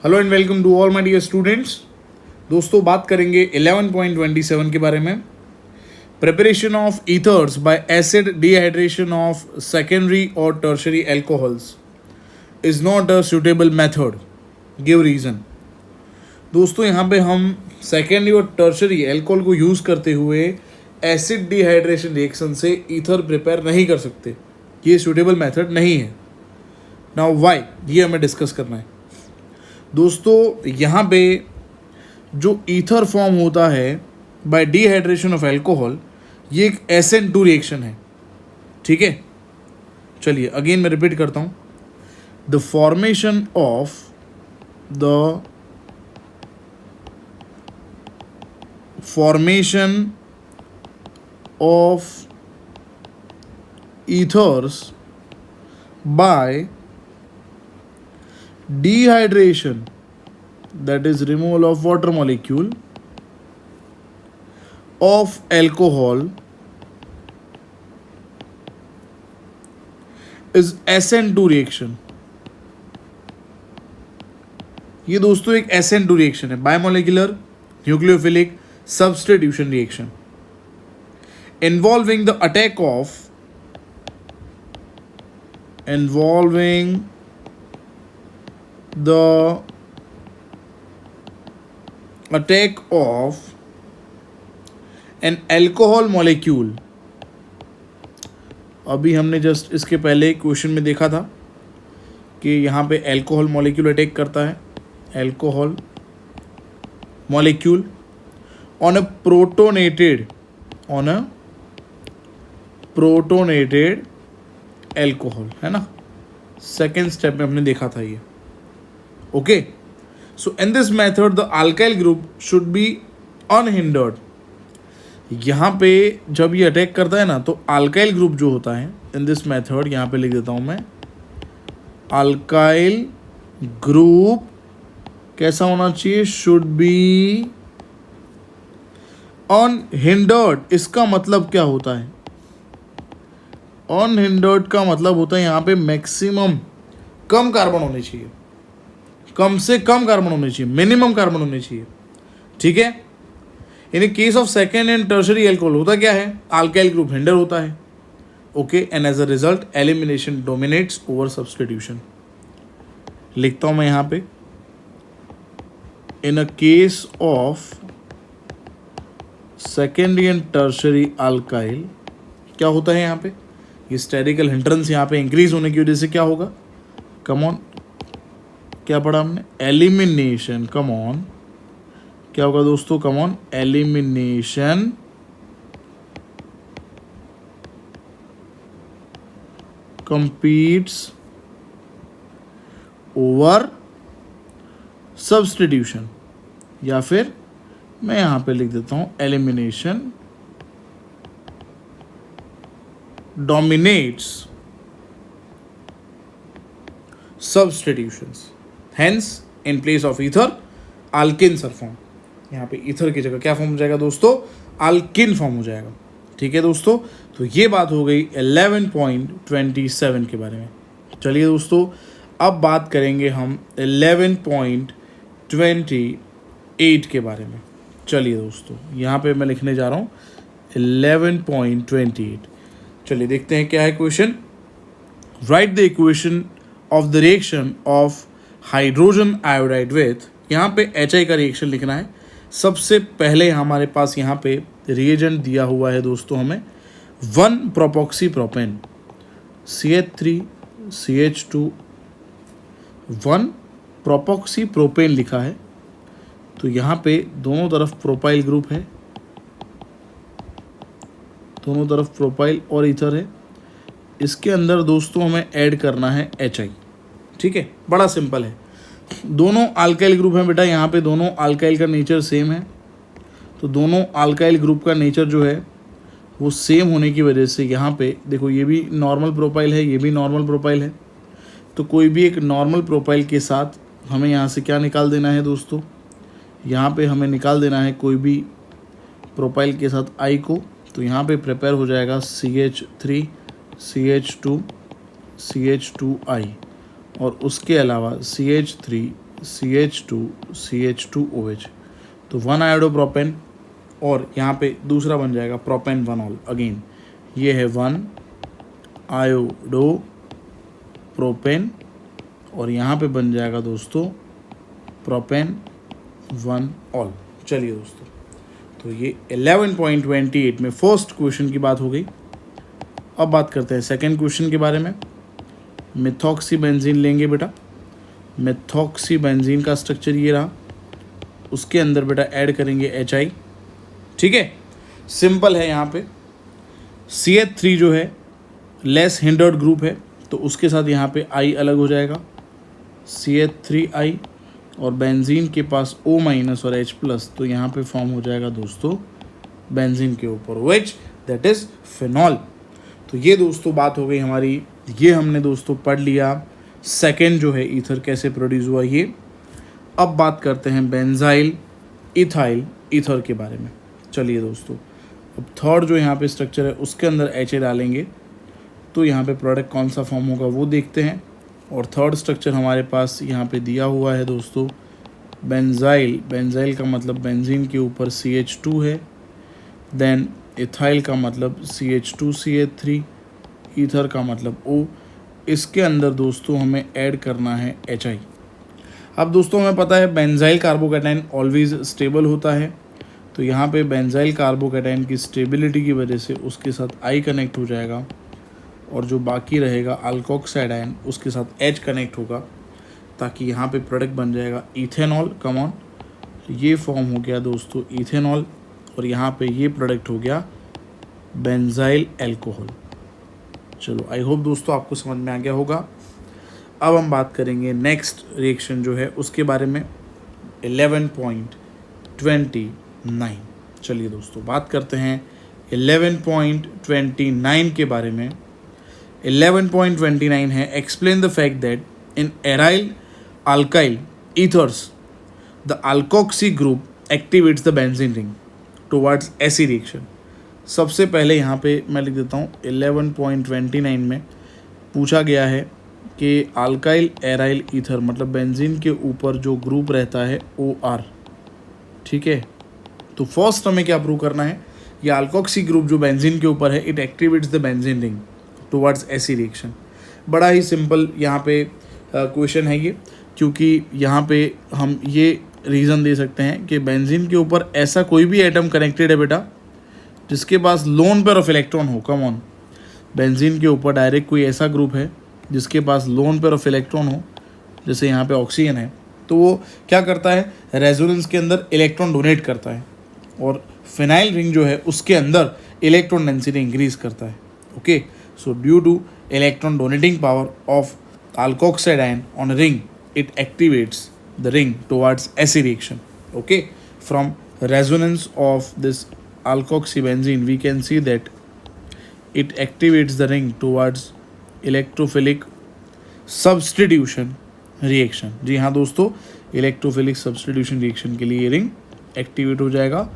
Hello and welcome to all my dear students. दोस्तों बात करेंगे 11.27 के बारे में। Preparation of ethers by acid dehydration of secondary और tertiary alcohols is not a suitable method, give reason. दोस्तों यहाँ पे हम सेकेंडरी और टर्शरी एल्कोहल को यूज़ करते हुए एसिड डिहाइड्रेशन रिएक्शन से ईथर प्रिपेयर नहीं कर सकते, ये सूटेबल मेथड नहीं है। नाउ व्हाई, ये हमें डिस्कस करना है। दोस्तों यहाँ पे जो ईथर फॉर्म होता है बाय डिहाइड्रेशन ऑफ अल्कोहल, ये एक SN2 रिएक्शन है। ठीक है, चलिए अगेन मैं रिपीट करता हूँ। The formation of ethers by dehydration, that is removal of water molecule of alcohol, is SN2 reaction। ये दोस्तों एक SN2 रिएक्शन है, biomolecular nucleophilic substitution reaction, involving the attack of an alcohol molecule। अभी हमने just इसके पहले question में देखा था कि यहाँ पे अल्कोहल मॉलिक्यूल अटैक करता है, alcohol molecule on a protonated alcohol, है ना। सेकेंड स्टेप में हमने देखा था ये। Okay, so in this method the alkyl group should be unhindered. यहाँ पे जब ये अटैक करता है ना, तो अल्काइल ग्रुप जो होता है इन दिस मेथड, यहाँ पे लिख देता हूँ मैं, अल्काइल ग्रुप कैसा होना चाहिए, शुड बी अनहिंडर्ड। इसका मतलब क्या होता है, अनहिंडर्ड का मतलब होता है यहाँ पे मैक्सिमम कम कार्बन होने चाहिए, कम से कम कार्बन होने चाहिए, मिनिमम कार्बन होने चाहिए। ठीक है, in case of second and tertiary alcohol होता क्या है, अल्काइल ग्रुप हिंडर होता है। Okay, and as a result elimination dominates over substitution. लिखता हूं मैं यहाँ पे, in a case of secondary and tertiary alkyl क्या होता है यहाँ पे, ये स्टेरिकल हिंड्रेंस यहाँ पे इंक्रीज होने की वजह से क्या होगा, कम ऑन, क्या पढ़ा हमने, एलिमिनेशन। कम ऑन, क्या होगा दोस्तों, come on, elimination competes over substitution, या फिर मैं यहां पे लिख देता हूं, elimination dominates substitutions, hence in place of ether alkenes are formed। यहाँ पे ईथर की जगह क्या फॉर्म हो जाएगा दोस्तों, अल्किन फॉर्म हो जाएगा। ठीक है दोस्तों, तो ये बात हो गई 11.27 के बारे में। चलिए दोस्तों, अब बात करेंगे हम 11.28 के बारे में। चलिए दोस्तों, यहाँ पे मैं लिखने जा रहा हूँ 11.28। चलिए देखते हैं क्या है question. Right the equation of the reaction of hydrogen iodide with, यहाँ पे HI का रिएक्शन लिखना है। सबसे पहले हमारे पास यहाँ पे रिएजेंट दिया हुआ है दोस्तों हमें 1 प्रोपॉक्सी प्रोपेन, CH3 CH2, 1 प्रोपॉक्सी प्रोपेन लिखा है। तो यहाँ पे दोनों तरफ प्रोपाइल ग्रुप है, दोनों तरफ प्रोपाइल और ईथर है। इसके अंदर दोस्तों हमें ऐड करना है HI। ठीक है, बड़ा सिंपल है। दोनों अल्काइल ग्रुप हैं बेटा, यहाँ पे दोनों अल्काइल का नेचर सेम है, तो दोनों अल्काइल ग्रुप का नेचर जो है वो सेम होने की वजह से यहाँ पे देखो, ये भी नॉर्मल प्रोपाइल है, ये भी नॉर्मल प्रोपाइल है। तो कोई भी एक नॉर्मल प्रोपाइल के साथ हमें यहाँ से क्या निकाल देना है दोस्तों, यहाँ पे हमें निकाल देना है कोई भी प्रोपाइल के साथ I को। तो यहाँ पे प्रिपेयर हो जाएगा CH3 CH2 CH2I और उसके अलावा CH3 CH2OH, तो 1 आयोडोप्रोपेन, और यहाँ पे दूसरा बन जाएगा प्रोपेन 1 ऑल। अगेन ये है 1 आयोडोप्रोपेन, और यहाँ पे बन जाएगा दोस्तों प्रोपेन 1 ऑल। चलिए दोस्तों, तो ये 11.28 में फर्स्ट क्वेश्चन की बात हो गई। अब बात करते हैं सेकंड क्वेश्चन के बारे में। मिथॉक्सीबेंजीन लेंगे बेटा। मिथॉक्सीबेंजीन का स्ट्रक्चर ये रहा, उसके अंदर बेटा ऐड करेंगे HI। ठीक है, सिंपल है। यहाँ पे CH3 जो है लेस हिंडर्ड ग्रुप है, तो उसके साथ यहाँ पे I अलग हो जाएगा, CH3I, और बेंजीन के पास O- और H+, तो यहाँ पे फॉर्म हो जाएगा दोस्तों बेंजीन के ऊपर विच दैट इज फिनॉल। तो ये दोस्तों बात हो गई हमारी, ये हमने दोस्तों पढ़ लिया सेकेंड जो है ईथर कैसे प्रोड्यूस हुआ ये। अब बात करते हैं बेंजाइल इथाइल ईथर के बारे में। चलिए दोस्तों, अब थर्ड जो यहाँ पे स्ट्रक्चर है उसके अंदर HA डालेंगे, तो यहाँ पे प्रोडक्ट कौन सा फॉर्म होगा वो देखते हैं। और थर्ड स्ट्रक्चर हमारे पास यहाँ पे दिया हुआ है दोस्तों बेंजाइल। बेंजाइल का मतलब बेंजीन के ऊपर CH2 है, देन इथाइल का मतलब CH2CH3, ईथर का मतलब O। इसके अंदर दोस्तों हमें ऐड करना है HI। अब दोस्तों हमें पता है बेंजाइल कार्बोकैटायन ऑलवेज स्टेबल होता है, तो यहाँ पे बेंजाइल कार्बोकैटायन की स्टेबिलिटी की वजह से उसके साथ I कनेक्ट हो जाएगा, और जो बाकी रहेगा अल्कोक्साइड आयन उसके साथ H कनेक्ट होगा, ताकि यहाँ पे प्रोडक्ट बन जाएगा इथेनॉल। कम ऑन, ये फॉर्म हो गया दोस्तों इथेनॉल, और यहाँ पे ये प्रोडक्ट हो गया बेंजाइल अल्कोहल। चलो, आई होप दोस्तों आपको समझ में आ गया होगा। अब हम बात करेंगे नेक्स्ट रिएक्शन जो है उसके बारे में 11.29। चलिए दोस्तों बात करते हैं 11.29 के बारे में। 11.29 है explain the fact that in aryl alkyl ethers the alkoxy group activates the benzene ring towards AC reaction. सबसे पहले यहाँ पे मैं लिख देता हूँ 11.29 में पूछा गया है कि अल्काइल एराइल ईथर मतलब बेंजीन के ऊपर जो ग्रुप रहता है OR। ठीक है, तो फर्स्ट हमें क्या प्रूव करना है, ये अल्कोक्सी ग्रुप जो बेंजीन के ऊपर है it activates the benzene ring towards AC reaction. बड़ा ही सिंपल यहाँ पे क्वेश्चन है ये, क्योंकि यहाँ पे हम ये रीज़न दे सकते हैं कि बेंजीन के ऊपर ऐसा कोई भी एटम कनेक्टेड है बेटा जिसके पास लोन पेयर ऑफ इलेक्ट्रॉन हो। कम ऑन, बेंजीन के ऊपर डायरेक्ट कोई ऐसा ग्रुप है जिसके पास लोन पेयर ऑफ इलेक्ट्रॉन हो, जैसे यहाँ पे ऑक्सीजन है, तो वो क्या करता है रेजोनेंस के अंदर इलेक्ट्रॉन डोनेट करता है, और फिनाइल रिंग जो है उसके अंदर इलेक्ट्रॉन डेंसिटी इंक्रीज करता है। Okay, so due two electron donating power of alkoxide ion on ring it activates the ring towards acid reaction. Okay, from resonance of this alkoxybenzene we can see that it activates the ring towards electrophilic substitution reaction. जी हाँ दोस्तों, electrophilic substitution reaction के लिए ये ring activate हो जाएगा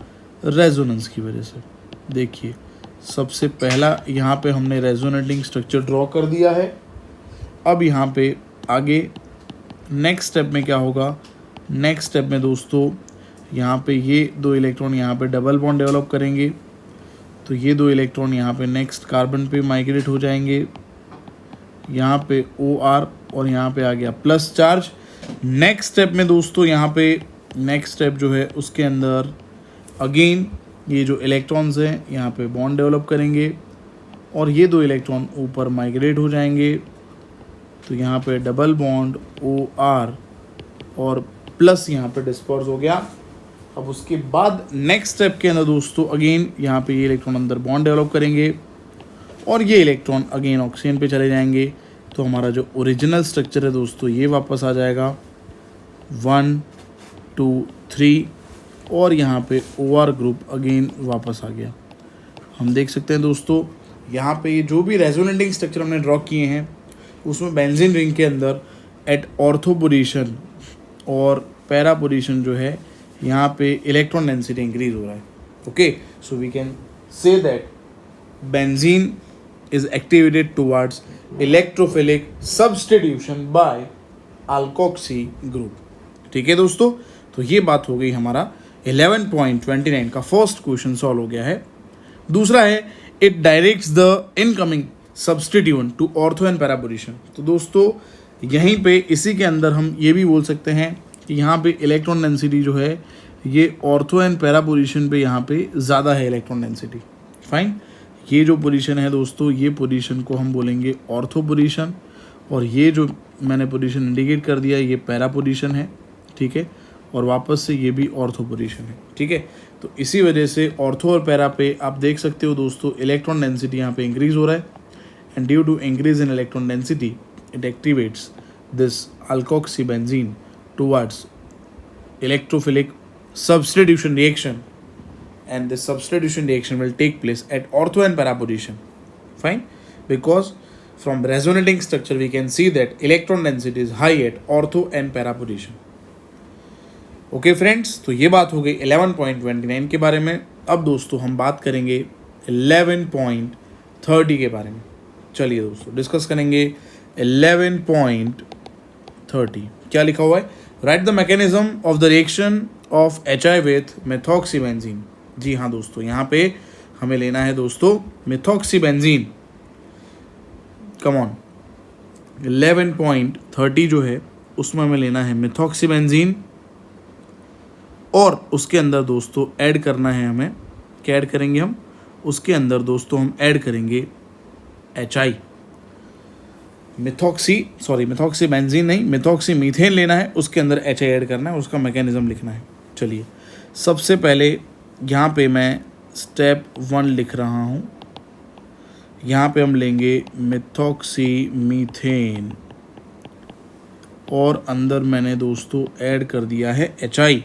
resonance की वजह से। देखिए, सबसे पहला यहाँ पे हमने रेजोनेटिंग स्ट्रक्चर ड्रॉ कर दिया है। अब यहाँ पे आगे नेक्स्ट स्टेप में क्या होगा, नेक्स्ट स्टेप में दोस्तों यहाँ पे ये दो इलेक्ट्रॉन यहाँ पे डबल बॉन्ड डेवलप करेंगे, तो ये दो इलेक्ट्रॉन यहाँ पे नेक्स्ट कार्बन पे माइग्रेट हो जाएंगे, यहाँ पे OR और यहाँ पे आ गया प्लस चार्ज। नेक्स्ट स्टेप में दोस्तों यहाँ पे नेक्स्ट स्टेप जो है उसके अंदर अगेन ये जो इलेक्ट्रॉन्स हैं यहाँ पे बॉन्ड डेवलप करेंगे, और ये दो इलेक्ट्रॉन ऊपर माइग्रेट हो जाएंगे, तो यहाँ पे डबल बॉन्ड OR और प्लस यहाँ पे डिस्पर्स हो गया। अब उसके बाद नेक्स्ट स्टेप के अंदर दोस्तों अगेन यहाँ पे ये इलेक्ट्रॉन अंदर बॉन्ड डेवलप करेंगे, और ये इलेक्ट्रॉन अगेन ऑक्सीजन पे चले जाएंगे, तो हमारा जो ओरिजिनल स्ट्रक्चर है दोस्तों ये वापस आ जाएगा 1 2 3, और यहाँ पे OR ग्रुप अगेन वापस आ गया। हम देख सकते हैं दोस्तों यहाँ पे ये जो भी रेजोनेटिंग स्ट्रक्चर हमने ड्रॉ किए हैं उसमें बेंजीन रिंग के अंदर एट ऑर्थो पोजीशन और पैरा पोजीशन जो है यहाँ पे इलेक्ट्रॉन डेंसिटी इंक्रीज हो रहा है। Okay, so we can say that benzene is activated towards electrophilic substitution by alkoxy group. ठीक है दोस्तों, तो ये बात हो गई हमारा 11.29 का फर्स्ट क्वेश्चन सॉल्व हो गया है। दूसरा है it directs the incoming substituent to ortho and para position. तो दोस्तों यहीं पे इसी के अंदर हम ये भी बोल सकते हैं कि यहाँ पे इलेक्ट्रॉन डेंसिटी जो है ये ऑर्थो एंड पैरा पोजीशन पे यहाँ पे ज़्यादा है इलेक्ट्रॉन डेंसिटी। फाइन, ये जो पोजीशन है दोस्तों, ये पोजीशन को हम बोलेंगे ऑर्थो पोजीशन, और ये जो मैंने पोजीशन इंडिकेट कर दिया ये पैरा पोजीशन है, ठीक है, और वापस से ये भी ऑर्थो पोजीशन है, ठीक है। तो इसी वजह से ऑर्थो और पैरा पे आप देख सकते हो दोस्तों इलेक्ट्रॉन डेंसिटी यहाँ पे इंक्रीज हो रहा है, and due to increase in electron density it activates this alkoxybenzene towards electrophilic substitution reaction, and this substitution reaction will take place at ortho and para position. Fine, because from resonating structure we can see that electron density is high at ortho and para position. Okay friends, तो ये बात हो गई 11.29 के बारे में। अब दोस्तों हम बात करेंगे 11.30 के बारे में। चलिए दोस्तों डिस्कस करेंगे 11.30। क्या लिखा हुआ है? Write the mechanism of the reaction of HI with methoxybenzene. जी हाँ दोस्तों, यहाँ पे हमें लेना है दोस्तों मेथॉक्सीबेंजीन। कम ऑन, 11.30 जो है उसमें हमें लेना है मेथॉक्सीबेंजीन, और उसके अंदर दोस्तों ऐड करना है हमें, क्या ऐड करेंगे हम? उसके अंदर दोस्तों हम ऐड करेंगे HI, मेथॉक्सीबेंजीन नहीं, मेथॉक्सीमीथेन लेना है, उसके अंदर HI ऐड करना है, उसका मैकेनिज्म लिखना है। चलिए सबसे पहले यहाँ पे मैं स्टेप 1 लिख रहा हूँ। यहाँ पे हम लेंगे मेथॉक्सीमीथेन, और अंदर मैंने दोस्तों ऐड कर दिया है HI।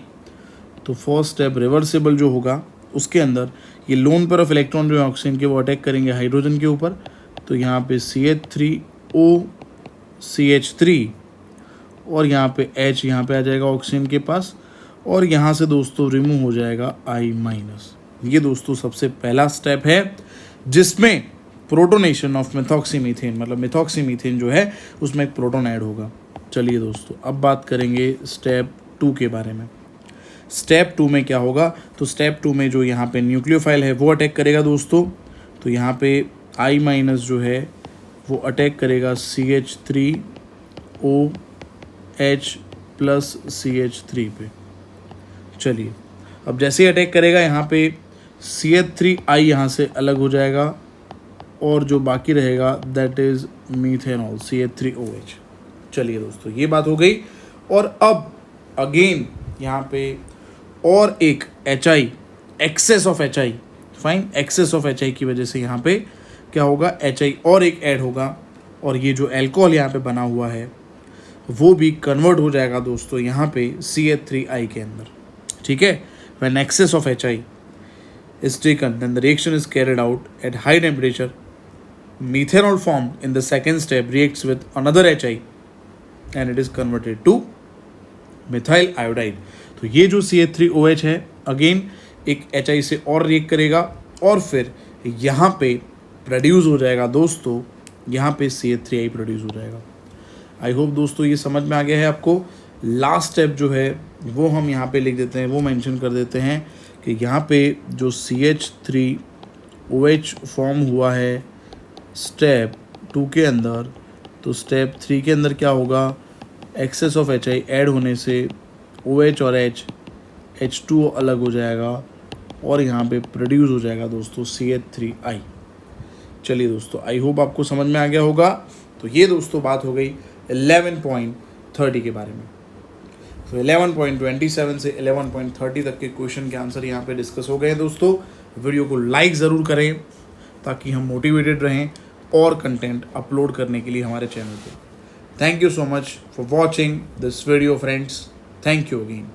तो फर्स्ट स्टेप रिवर्सिबल जो होगा उसके अंदर ये लोन पेयर ऑफ इलेक्ट्रॉन जो है ऑक्सीजन के वो अटैक करेंगे हाइड्रोजन के ऊपर, तो यहाँ पे CH3OCH3, और यहाँ पे H यहाँ पे आ जाएगा ऑक्सीजन के पास, और यहाँ से दोस्तों रिमूव हो जाएगा I-। ये दोस्तों सबसे पहला स्टेप है जिसमें प्रोटोनेशन ऑफ मेथॉक्सीमीथेन, मतलब मेथॉक्सीमीथेन जो है उसमें एक प्रोटोन ऐड होगा। चलिए दोस्तों अब बात करेंगे स्टेप 2 के बारे में। स्टेप 2 में क्या होगा? तो स्टेप 2 में जो यहाँ पे न्यूक्लियोफाइल है वो अटैक करेगा दोस्तों, तो यहाँ पे I- जो है वो अटैक करेगा CH3OH प्लस CH3 पे। चलिए अब जैसे ही अटैक करेगा यहाँ पे CH3I यहाँ से अलग हो जाएगा, और जो बाकी रहेगा दैट इज़ मीथेनॉल CH3OH। चलिए दोस्तों ये बात हो गई, और अब अगेन यहाँ पे और एक HI, excess of HI, fine, excess of HI की वजह से यहाँ पे क्या होगा? HI और एक ऐड होगा, और ये जो अल्कोहल यहाँ पे बना हुआ है वो भी कन्वर्ट हो जाएगा दोस्तों यहाँ पे CH3I के अंदर, ठीक है। When excess of HI is taken then the reaction is carried out at high temperature. Methanol formed in the second step reacts with another HI and it is converted to methyl iodide. तो ये जो CH3OH है again एक HI से और react करेगा, और फिर यहाँ पे प्रोड्यूस हो जाएगा दोस्तों, यहाँ पे CH3I प्रोड्यूस हो जाएगा। आई होप दोस्तों ये समझ में आ गया है आपको। लास्ट स्टेप जो है वो हम यहाँ पे लिख देते हैं, वो मेंशन कर देते हैं कि यहाँ पे जो CH3OH फॉर्म हुआ है स्टेप 2 के अंदर, तो स्टेप 3 के अंदर क्या होगा? एक्सेस ऑफ HI ऐड होने से OH और H2O अलग हो जाएगा, और यहाँ पे प्रोड्यूस हो जाएगा दोस्तों CH3I। चलिए दोस्तों आई होप आपको समझ में आ गया होगा। तो ये दोस्तों बात हो गई 11.30 के बारे में। तो 11.27 से 11.30 तक के क्वेश्चन के आंसर यहाँ पे डिस्कस हो गए हैं दोस्तों। वीडियो को लाइक ज़रूर करें ताकि हम मोटिवेटेड रहें और कंटेंट अपलोड करने के लिए हमारे चैनल पे। Thank you so much for watching this video friends. Thank you again.